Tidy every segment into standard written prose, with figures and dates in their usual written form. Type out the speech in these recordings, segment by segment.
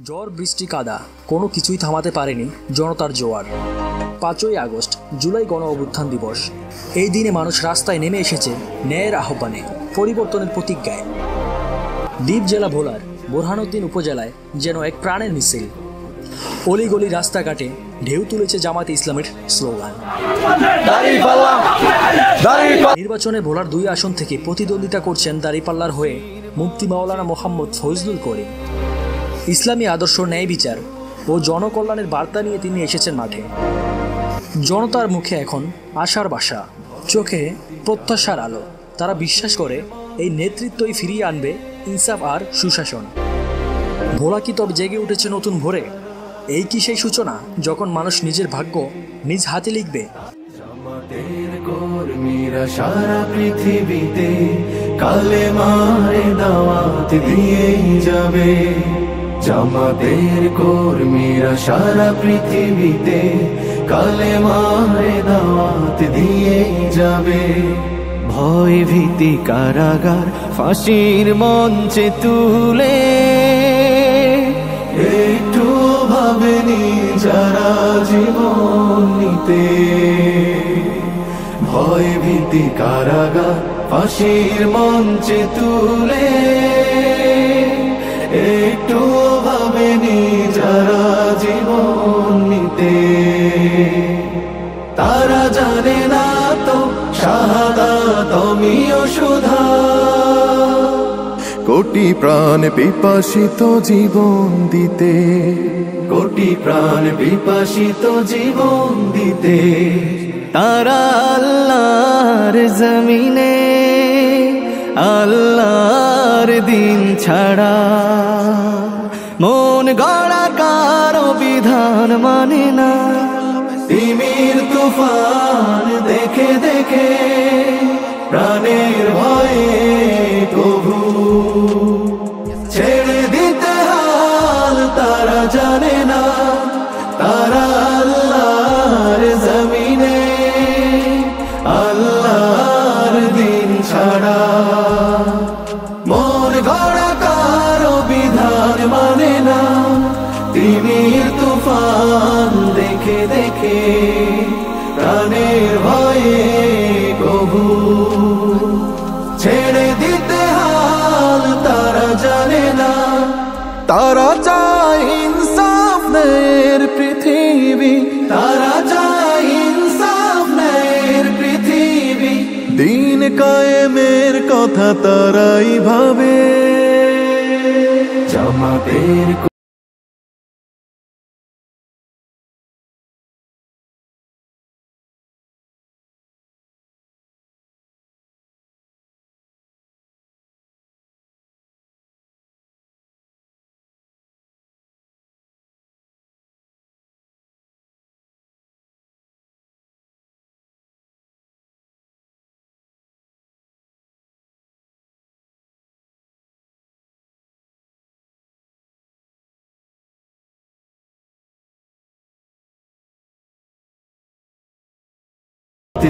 ঝড় বৃষ্টি কাদা কোনো কিছুই থামাতে পারেনি জনতার জোয়ার। 5ই আগস্ট জুলাই গণ অভ্যুত্থান দিবস। এই দিনে মানুষ রাস্তায় নেমে এসেছে ন্যায়ের আহ্বানে, পরিবর্তনের প্রতিজ্ঞায়। দ্বীপ জেলা ভোলার বোরহানউদ্দিন উপজেলায় যেন এক প্রাণের মিছিল। অলিগলি রাস্তাঘাটে ঢেউ তুলেছে জামাতে ইসলামের স্লোগান। নির্বাচনে ভোলার 2 আসন থেকে প্রতিদ্বন্দ্বিতা করছেন দাঁড়িপাল্লার হয়ে মুফতি মাওলানা মোহাম্মদ ফজলুল করিম। ইসলামী আদর্শ, ন্যায় বিচার ও জনকল্যাণের বার্তা নিয়ে তিনি এসেছেন মাঠে। জনতার মুখে এখন আশার বাসা, চোখে প্রত্যাশার আলো। তারা বিশ্বাস করে এই নেতৃত্বই ফিরিয়ে আনবে ইনসাফ আর সুশাসন। ভোলা কি তবে জেগে উঠেছে নতুন ভোরে? এই কি সেই সূচনা যখন মানুষ নিজের ভাগ্য নিজ হাতে লিখবে? জামাতের কর্মীরা সারা পৃথিবীতে কালেমার দাওয়াত দিয়েই যাবে। জামাতের কর্মীরা সারা পৃথিবীতে কালেমার দাওয়াত দিয়েই যাবে। ভয় ভীতি কারাগার ফাঁসির মঞ্চে তুলে একটু ভাবেনি যারা জীবন নিতে। ভয় ভীতি কারাগার ফাঁসির মঞ্চে তুলে একটু ভাবেনি যারা জীবন নিতে। তারা জানে না তো শাহাদাত অমিয় সুধা। কোটি প্রাণ পিপাসিত জীবন দিতে, কোটি প্রাণ পিপাসিত জীবন দিতে। তারা আল্লাহর জমিনে আল্লাহর দিন ছাড়া মন গড়া কারো বিধান মানে না। তিমির তুফান দেখে দেখে প্রাণের ভয়ে কবু ছেড়ে দিতে হাল তারা জানে না। তারা আল্লাহর জমিনে আল্লাহর দিন ছাড়া মন গড়া কারো বিধান মানে না। তিমির তুফান দেখে দেখে প্রাণের ভয়ে কবু ছেড়ে দিতে হাল তারা জানে না। তারা চায় ইনসাফ ন্যায়ের পৃথিবী, তারা চায় ইনসাফ ন্যায়ের পৃথিবী। দিন কায়েমের কথা তারাই ভাবে। জামাতের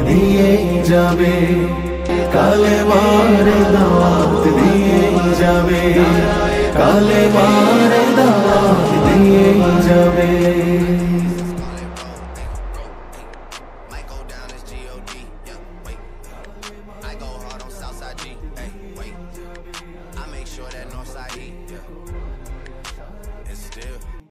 দিয়ে যাবে, কালেমার দাওয়াত দিয়ে যাবে, কালেমার দাওয়াত দিয়ে যাবে। Still